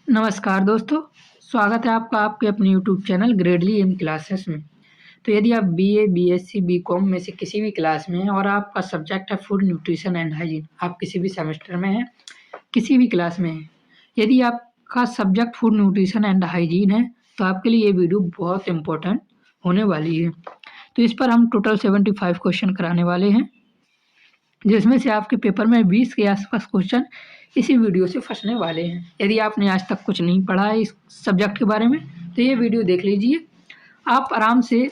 नमस्कार दोस्तों, स्वागत है आपका आपके अपने यूट्यूब चैनल ग्रेडली एम क्लासेस में। तो यदि आप बीए, बीएससी, बीकॉम में से किसी भी क्लास में हैं और आपका सब्जेक्ट है फूड न्यूट्रिशन एंड हाइजीन, आप किसी भी सेमेस्टर में हैं, किसी भी क्लास में हैं, यदि आपका subject food nutrition and hygiene है तो आपके लिए ये वीडियो बहुत इंपॉर्टेंट होने वाली है। तो इस पर हम टोटल 75 क्वेश्चन कराने वाले हैं, जिसमें से आपके पेपर में 20 के आसपास क्वेश्चन इसी वीडियो से फंसने वाले हैं। यदि आपने आज तक कुछ नहीं पढ़ा है इस सब्जेक्ट के बारे में तो ये वीडियो देख लीजिए, आप आराम से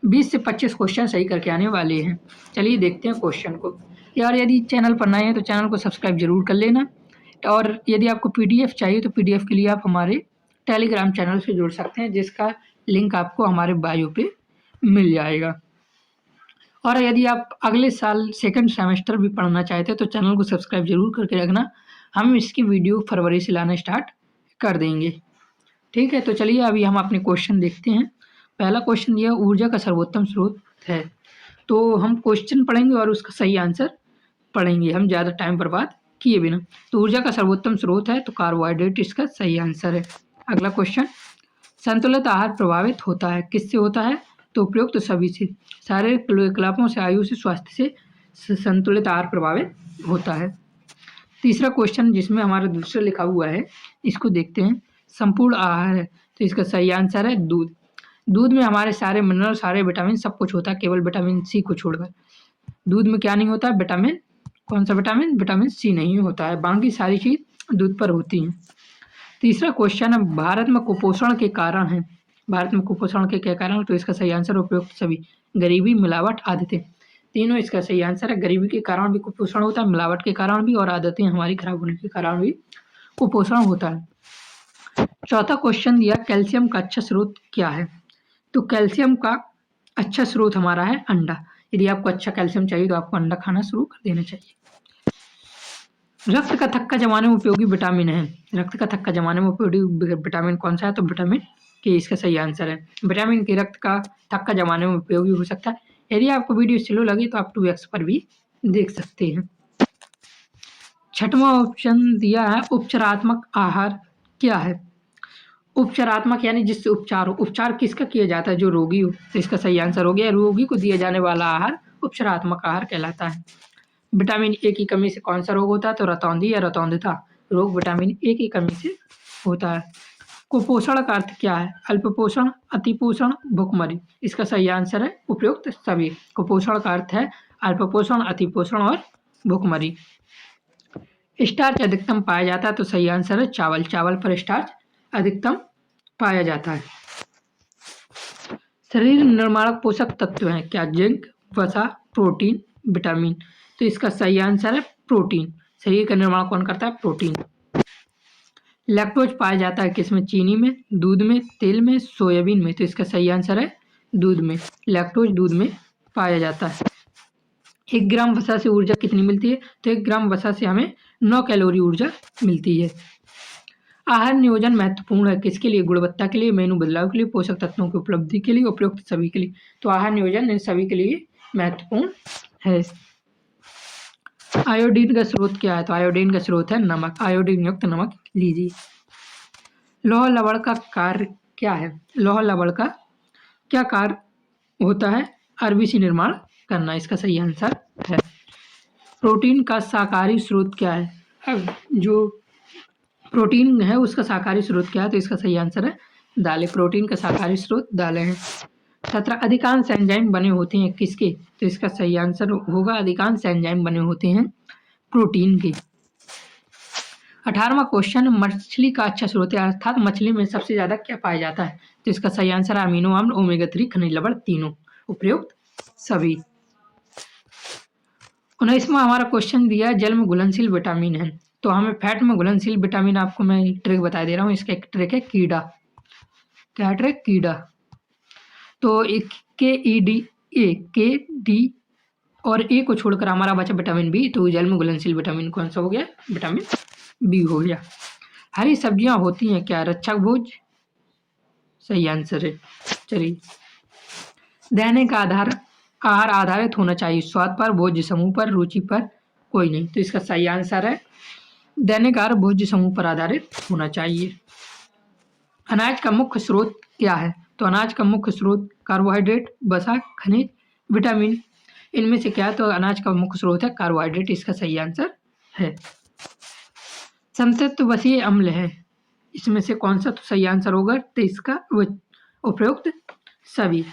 20 से 25 क्वेश्चन सही करके आने वाले हैं। चलिए देखते हैं क्वेश्चन को। यार यदि चैनल पर नए हैं तो चैनल को सब्सक्राइब जरूर कर लेना, और यदि आपको पीडीएफ चाहिए तो पीडीएफ के लिए आप हमारे टेलीग्राम चैनल से जुड़ सकते हैं, जिसका लिंक आपको हमारे बायो पे मिल जाएगा। और यदि आप अगले साल सेकंड सेमेस्टर भी पढ़ना चाहते हैं तो चैनल को सब्सक्राइब जरूर करके रखना, हम इसकी वीडियो फरवरी से लाना स्टार्ट कर देंगे। ठीक है, तो चलिए अभी हम अपने क्वेश्चन देखते हैं। पहला क्वेश्चन दिया ऊर्जा का सर्वोत्तम स्रोत है, तो हम क्वेश्चन पढ़ेंगे और उसका सही आंसर पढ़ेंगे, हम ज़्यादा टाइम बर्बाद किए बिना। तो ऊर्जा का सर्वोत्तम स्रोत है तो कार्बोहाइड्रेट इसका सही आंसर है। अगला क्वेश्चन, संतुलित आहार प्रभावित होता है, किससे होता है? तो उपयुक्त तो सभी से, शारीरिक क्रियाकलापों से, आयु से, स्वास्थ्य से संतुलित आहार प्रभावित होता है। तीसरा क्वेश्चन जिसमें हमारा दूसरा लिखा हुआ है, इसको देखते हैं। संपूर्ण आहार है तो इसका सही आंसर है दूध। दूध में हमारे सारे मिनरल, सारे विटामिन, सब कुछ होता है, केवल विटामिन सी को छोड़कर। दूध में क्या नहीं होता है? विटामिन। कौन सा विटामिन? विटामिन सी नहीं होता है, बाकी सारी चीज़ दूध पर होती हैं। तीसरा क्वेश्चन है भारत में कुपोषण के कारण है। भारत में कुपोषण के क्या कारण? तो इसका सही आंसर उपयुक्त सभी, गरीबी, मिलावट, आदतें, तीनों इसका सही आंसर है। गरीबी के कारण भी कुपोषण होता है, मिलावट के कारण भी, और आदतें हमारी खराब होने के कारण भी कुपोषण होता है। चौथा क्वेश्चन दिया कैल्शियम का अच्छा स्रोत क्या है? तो कैल्शियम का अच्छा स्रोत हमारा है अंडा। यदि आपको अच्छा कैल्शियम चाहिए तो आपको अंडा खाना शुरू कर देना चाहिए। रक्त का थक्का जमाने में उपयोगी विटामिन है। रक्त का थक्का जमाने में उपयोगी विटामिन कौन सा है? तो विटामिन के इसका सही आंसर है। विटामिन के रक्त का थक्का जमाने में उपयोगी हो सकता है। यदि आपको वीडियो स्लो लगे तो आप 2x पर भी देख सकते हैं। छठवां ऑप्शन दिया है उपचारात्मक आहार क्या है? उपचारात्मक यानी जिससे उपचार हो। उपचार किसका किया जाता है? जो रोगी हो। तो इसका सही आंसर हो गया, रोगी को दिया जाने वाला आहार उपचारात्मक आहार कहलाता है। विटामिन ए की कमी से कौन सा रोग होता है? तो रतौंधी या रतौंधता रोग विटामिन ए की कमी से होता है। कुपोषण का अर्थ क्या है? अल्पपोषण, अतिपोषण, भुखमरी। इसका सही आंसर है उपयुक्त सभी। कुपोषण का अर्थ है अल्पपोषण, अतिपोषण और भुखमरी। स्टार्च अधिकतम पाया जाता है तो सही आंसर है चावल। चावल पर स्टार्च अधिकतम पाया जाता है। शरीर निर्माणक पोषक तत्व हैं क्या? जिंक, वसा, प्रोटीन, विटामिन। तो इसका सही आंसर है प्रोटीन। शरीर का निर्माण कौन करता है? प्रोटीन। लैक्टोज पाया जाता है किसमें? चीनी में, दूध में, तेल में, सोयाबीन में। तो इसका सही आंसर है दूध में। लैक्टोज दूध में पाया जाता है। 1 ग्राम वसा से ऊर्जा कितनी मिलती है? तो 1 ग्राम वसा से हमें 9 कैलोरी ऊर्जा मिलती है। आहार नियोजन महत्वपूर्ण है किसके लिए? गुणवत्ता के लिए, मेनू बदलाव के लिए, पोषक तत्वों की उपलब्धि के लिए, उपयुक्त सभी के लिए। तो आहार नियोजन इन सभी के लिए महत्वपूर्ण है। आयोडीन का स्रोत क्या है? तो आयोडीन का स्रोत है नमक। आयोडीन युक्त नमक लीजिए। लौह लवण का कार्य क्या है? लौह लवण का क्या कार्य होता है? आरबीसी निर्माण करना, इसका सही आंसर है। प्रोटीन का शाकाहारी स्रोत क्या है? अब जो प्रोटीन है उसका शाकाहारी स्रोत क्या है? तो इसका सही आंसर है दालें। प्रोटीन का शाकाहारी स्रोत दालें हैं। 17 अधिकांश एंजाइम बने होते हैं किसके? तो इसका सही आंसर होगा अधिकांश एंजाइम बने होते हैं प्रोटीन के। 18वां क्वेश्चन, मछली का अच्छा स्रोत है, अर्थात मछली में सबसे ज्यादा क्या पाया जाता है? तो इसका सही आंसर अमीनो अम्ल, ओमेगा 3, खनिज लवण, तीनों, उपयुक्त सभी। 19वां हमारा क्वेश्चन दिया जल में घुलनशील विटामिन है, तो हमें फैट में घुलनशील विटामिन, आपको मैं ट्रिक बता दे रहा हूँ। इसका एक ट्रिक है कीड़ा। क्या ट्रिक? कीड़ा। तो एक के डी और ए को छोड़कर हमारा बचा विटामिन बी, तो जल में घुलनशील विटामिन कौन सा हो गया? विटामिन बी हो गया। हरी सब्जियां होती हैं क्या? रक्षक भोज, सही आंसर है। चलिए, दैनिक आहार आधारित होना चाहिए स्वाद पर, भोज्य समूह पर, रुचि पर, कोई नहीं। तो इसका सही आंसर है दैनिक आहार भोज्य समूह पर आधारित होना चाहिए। अनाज का मुख्य स्रोत क्या है? तो अनाज का मुख्य स्रोत कार्बोहाइड्रेट, वसा, खनिज, विटामिन, इनमें से क्या है? तो अनाज का मुख्य स्रोत है कार्बोहाइड्रेट, इसका सही आंसर है। संतृप्त वसीय अम्ल है, इसमें से कौन सा तो सही आंसर होगा? तो इसका उपयुक्त सभी।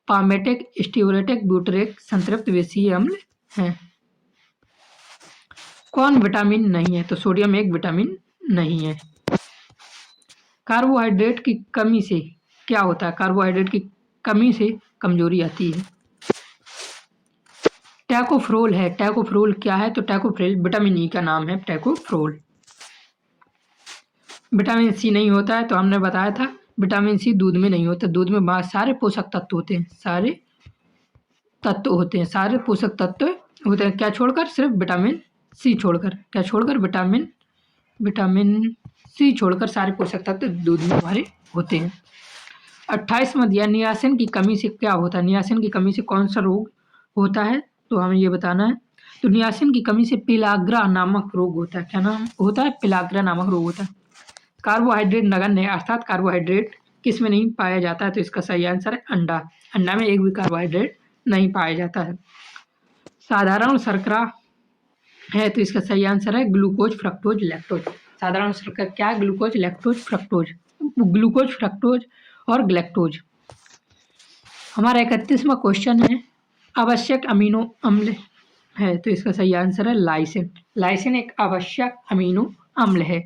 पामेटिक, स्टीरोटिक, ब्यूटरिक संतृप्त वसीय अम्ल है। कौन विटामिन नहीं है? तो सोडियम एक विटामिन नहीं है। कार्बोहाइड्रेट की कमी से क्या होता है? कार्बोहाइड्रेट की कमी से कमजोरी आती है। टैकोफ्रोल है, टैकोफ्रोल क्या है? तो टैकोफ्रोल विटामिन ई का नाम है, टैकोफ्रोल। विटामिन सी नहीं होता है, तो हमने बताया था विटामिन सी दूध में नहीं होता। दूध में सारे पोषक तत्व होते हैं, सारे पोषक तत्व होते हैं, क्या छोड़कर? सिर्फ विटामिन सी छोड़कर। क्या छोड़कर? विटामिन सी छोड़कर सारे पोषक तत्व दूध में हमारे होते हैं। 28वां दिया, नियासिन की कमी से क्या होता है? नियासिन की कमी से कौन सा रोग होता है? तो हमें ये बताना है। तो नियासिन की कमी से पिलाग्रा नामक रोग होता है। क्या नाम होता है? पिलाग्रा नामक रोग होता है। कार्बोहाइड्रेट नगण्य, अर्थात कार्बोहाइड्रेट किस में नहीं पाया जाता है? तो इसका सही आंसर है अंडा। अंडा में एक भी कार्बोहाइड्रेट नहीं पाया जाता है। साधारण शर्करा है, तो इसका सही आंसर है ग्लूकोज, फ्रक्टोज, लैक्टोज। साधारण शर्करा क्या है? Glucose, lactose, fructose. Glucose, fructose और ग्लैक्टोज। हमारा 31वां क्वेश्चन है, आवश्यक अमीनो अम्ल है, तो इसका सही आंसर है लाइसिन। लाइसिन एक आवश्यक अमीनो अम्ल है।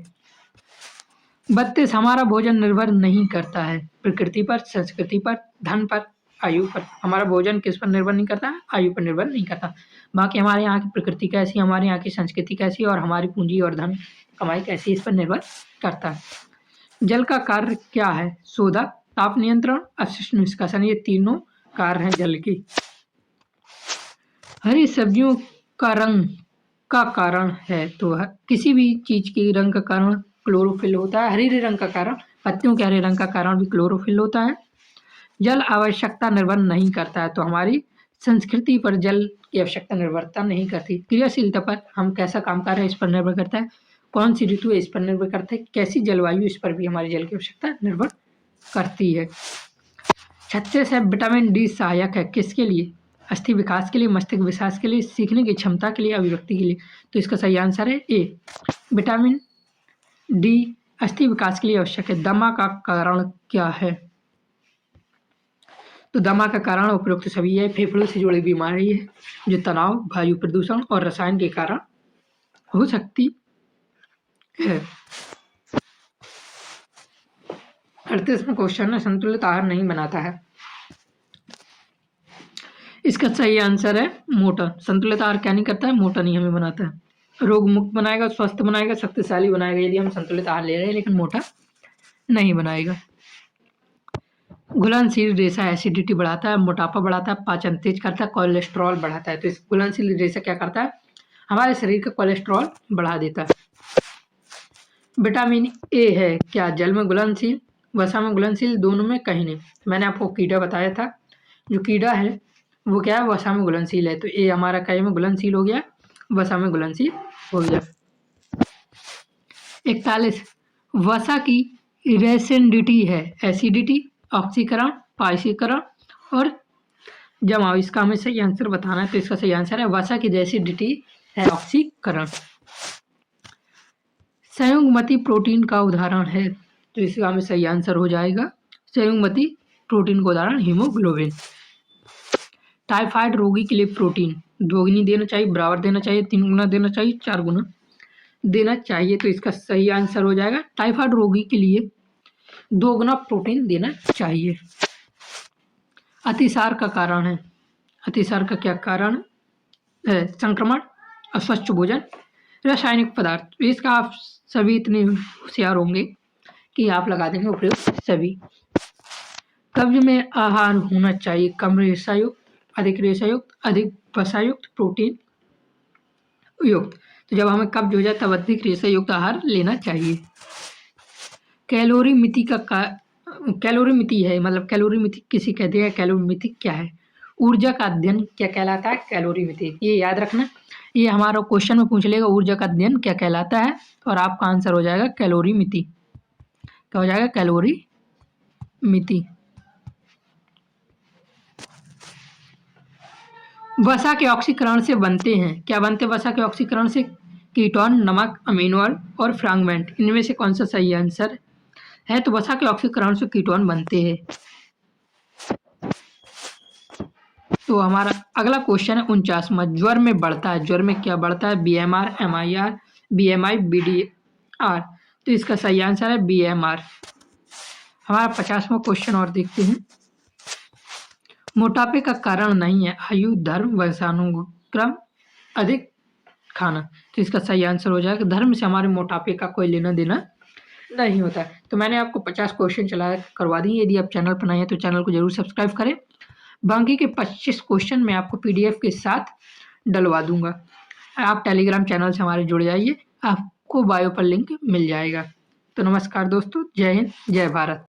32, हमारा भोजन निर्भर नहीं करता है प्रकृति पर, संस्कृति पर, धन पर, आयु पर। हमारा भोजन किस पर निर्भर नहीं करता है? आयु पर निर्भर नहीं करता। बाकी हमारे यहाँ की प्रकृति कैसी, हमारे यहाँ की संस्कृति कैसी और हमारी पूंजी और धन कमाई कैसी, इस पर निर्भर करता है। जल का कार्य क्या है? शोधक, ताप नियंत्रण, अपशिष्ट निष्कासन, ये तीनों कार्य हैं जल की। हरी सब्जियों का रंग का कारण है, तो किसी भी चीज के रंग का कारण क्लोरोफिल होता है। हरे रंग का कारण, पत्तियों के हरे रंग का कारण भी क्लोरोफिल होता है। जल आवश्यकता निर्भर नहीं करता है, तो हमारी संस्कृति पर जल की आवश्यकता निर्भरता नहीं करती। क्रियाशीलता पर, हम कैसा काम कर रहे हैं इस पर निर्भर करता है। कौन सी ऋतु है इस पर निर्भर करता है। कैसी जलवायु, इस पर भी हमारी जल की आवश्यकता निर्भर करती है। 36 है, विटामिन डी सहायक है किसके लिए? अस्थि विकास के लिए, मस्तिष्क विकास के लिए, सीखने की क्षमता के लिए, अभिव्यक्ति के लिए। तो इसका सही आंसर है ए, विटामिन डी अस्थि विकास के लिए आवश्यक है। दमा का कारण क्या है? तो दमा का कारण उपरोक्त सभी है। फेफड़ों से जुड़ी बीमारी है जो तनाव, वायु प्रदूषण और रसायन के कारण हो सकती है। 38वां क्वेश्चन है, संतुलित आहार नहीं बनाता है, इसका सही आंसर है मोटा। संतुलित आहार क्या नहीं करता है? मोटा नहीं हमें बनाता है। रोग मुक्त बनाएगा, स्वस्थ बनाएगा, शक्तिशाली बनाएगा यदि हम संतुलित आहार ले रहे हैं, लेकिन मोटा नहीं बनाएगा। घुलनशील रेशा एसिडिटी बढ़ाता है, मोटापा बढ़ाता है, पाचन तेज करता है, कोलेस्ट्रॉल बढ़ाता है। तो इस घुलनशील रेशा क्या करता है? हमारे शरीर का कोलेस्ट्रॉल बढ़ा देता है। विटामिन ए है क्या जल में घुलनशील, वसा में घुलनशील, दोनों में कहीं नहीं। मैंने आपको कीड़ा बताया था, जो कीड़ा है वो क्या है? वसा में घुलनशील है। तो ए हमारा कहीं में घुलनशील हो गया, वसा में घुलनशील हो गया। 41, वसा की रेसिडिटी है, एसिडिटी, ऑक्सीकरण, पाइसीकरण और जमाव। इसका हमें सही आंसर बताना है, तो इसका सही आंसर है वसा की रेसिडिटी है ऑक्सीकरण। संयुग्मति प्रोटीन का उदाहरण है, तो इसका हमें सही आंसर हो जाएगा संयुग्मति प्रोटीन का उदाहरण हीमोग्लोबिन। टाइफाइड रोगी के लिए प्रोटीन दोगुनी देना चाहिए, बराबर देना चाहिए, 3 गुना देना चाहिए, 4 गुना देना चाहिए। तो इसका सही आंसर हो जाएगा टाइफाइड रोगी के लिए 2 गुना प्रोटीन देना चाहिए। अतिसार का कारण है, अतिसार का क्या कारण है? संक्रमण, अस्वच्छ भोजन, रासायनिक पदार्थ। इसका आप सभी इतने होशियार होंगे कि आप लगा देंगे उपयोग सभी। कब्ज में आहार होना चाहिए कम रेशा युक्त, अधिक रेशा युक्त, अधिक वसा युक्त, प्रोटीन युक्त। तो जब हमें कब्ज हो जाए तब अधिक रेशा युक्त आहार लेना चाहिए। कैलोरी मिति कैलोरी मिति है, मतलब कैलोरी मिति किसी कहते हैं। कैलोरी मिति क्या है? ऊर्जा का अध्ययन क्या कहलाता है? कैलोरी मिति। ये याद रखना, ये हमारा क्वेश्चन में पूछ लेगा ऊर्जा का अध्ययन क्या कहलाता है, और आपका आंसर हो जाएगा कैलोरीमिति। क्या हो जाएगा? कैलोरीमिति। वसा के ऑक्सीकरण से बनते हैं, क्या बनते हैं वसा के ऑक्सीकरण से? कीटोन, नमक, अमीनो और फ्रैगमेंट। इनमें से कौन सा सही आंसर है? तो वसा के ऑक्सीकरण से कीटोन बनते हैं। तो हमारा अगला क्वेश्चन है 49वां, ज्वर में बढ़ता है, ज्वर में क्या बढ़ता है? BMR, MIR, BMI, BDR। तो इसका सही आंसर है BMR। हमारा 50वां क्वेश्चन और देखते हैं। मोटापे का कारण नहीं है आयु, धर्म, वंशानुक्रम, अधिक खाना। तो इसका सही आंसर हो जाएगा धर्म से हमारे मोटापे का कोई लेना देना नहीं होता है। तो मैंने आपको 50 क्वेश्चन करवा दिए। यदि आप चैनल पर नए हैं तो चैनल को जरूर सब्सक्राइब करें। बाकी के 25 क्वेश्चन मैं आपको PDF के साथ डलवा दूंगा। आप टेलीग्राम चैनल से हमारे जुड़ जाइए, आपको बायो पर लिंक मिल जाएगा। तो नमस्कार दोस्तों, जय हिंद, जय भारत।